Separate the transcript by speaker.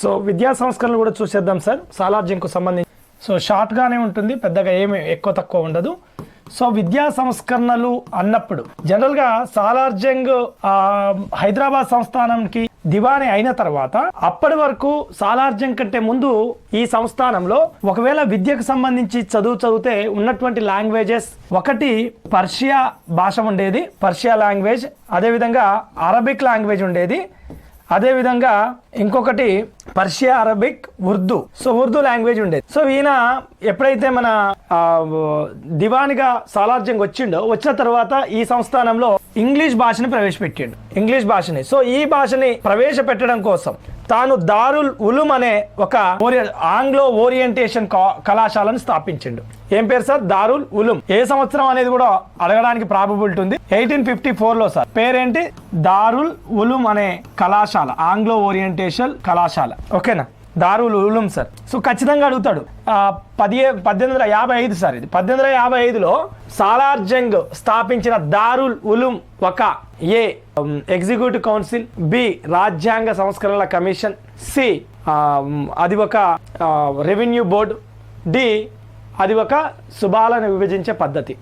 Speaker 1: So విద్యా సంస్కరణలు కూడా చూసేద్దాం సార్. సాలార్జంగ్కు సంబంధించి సో షార్ట్గానే ఉంటుంది, పెద్దగా ఏమి ఎక్కువ తక్కువ ఉండదు. సో విద్యా సంస్కరణలు అన్నప్పుడు జనరల్గా సాలార్జంగ్ హైదరాబాద్ సంస్థానానికి దివానీ అయిన తర్వాత అప్పటి వరకు సాలార్జంగ్ కంటే ముందు ఈ సంస్థానంలో ఒకవేళ విద్యకు సంబంధించి చదివితే ఉన్నటువంటి లాంగ్వేజెస్ ఒకటి పర్షియా భాష ఉండేది, పర్షియా లాంగ్వేజ్, అదేవిధంగా అరబిక్ లాంగ్వేజ్ ఉండేది, అదేవిధంగా ఇంకొకటి Persia, Arabic, Urdu. So Urdu language ఉండేది. సో ఈయన ఎప్పుడైతే మన దివానిగా సాలార్జంగ్ వచ్చిన తర్వాత ఈ సంస్థానంలో ఇంగ్లీష్ భాషని ప్రవేశపెట్టిండు, ఇంగ్లీష్ భాషని. సో ఈ భాషని ప్రవేశపెట్టడం కోసం తాను దారుల్ ఉలూమ్ అనే ఒక ఆంగ్లో ఓరియంటేషన్ కళాశాలను స్థాపించిండు. ఏం పేరు సార్? దారుల్ ఉలూమ్. ఏ సంవత్సరం అనేది కూడా అడగడానికి ప్రాబబిలిటీ ఉంది. 1854లో సార్. పేరేంటి? దారుల్ ఉలూమ్ అనే కళాశాల, ఆంగ్లో ఓరియంటేషన్ కళాశాల. ఓకేనా? దారుల్ ఉలూమ్ సార్. సో ఖచ్చితంగా అడుగుతాడు. 1855 సార్. ఇది 1855లో సాలార్జంగ్ స్థాపించిన దారుల్ ఉలూమ్ ఒక ఏ ఎగ్జిక్యూటివ్ కౌన్సిల్, బి రాజ్యాంగ సంస్కరణల కమిషన్, సి అది ఒక రెవెన్యూ బోర్డు, డి అది ఒక సుబాలను విభజించే పద్ధతి.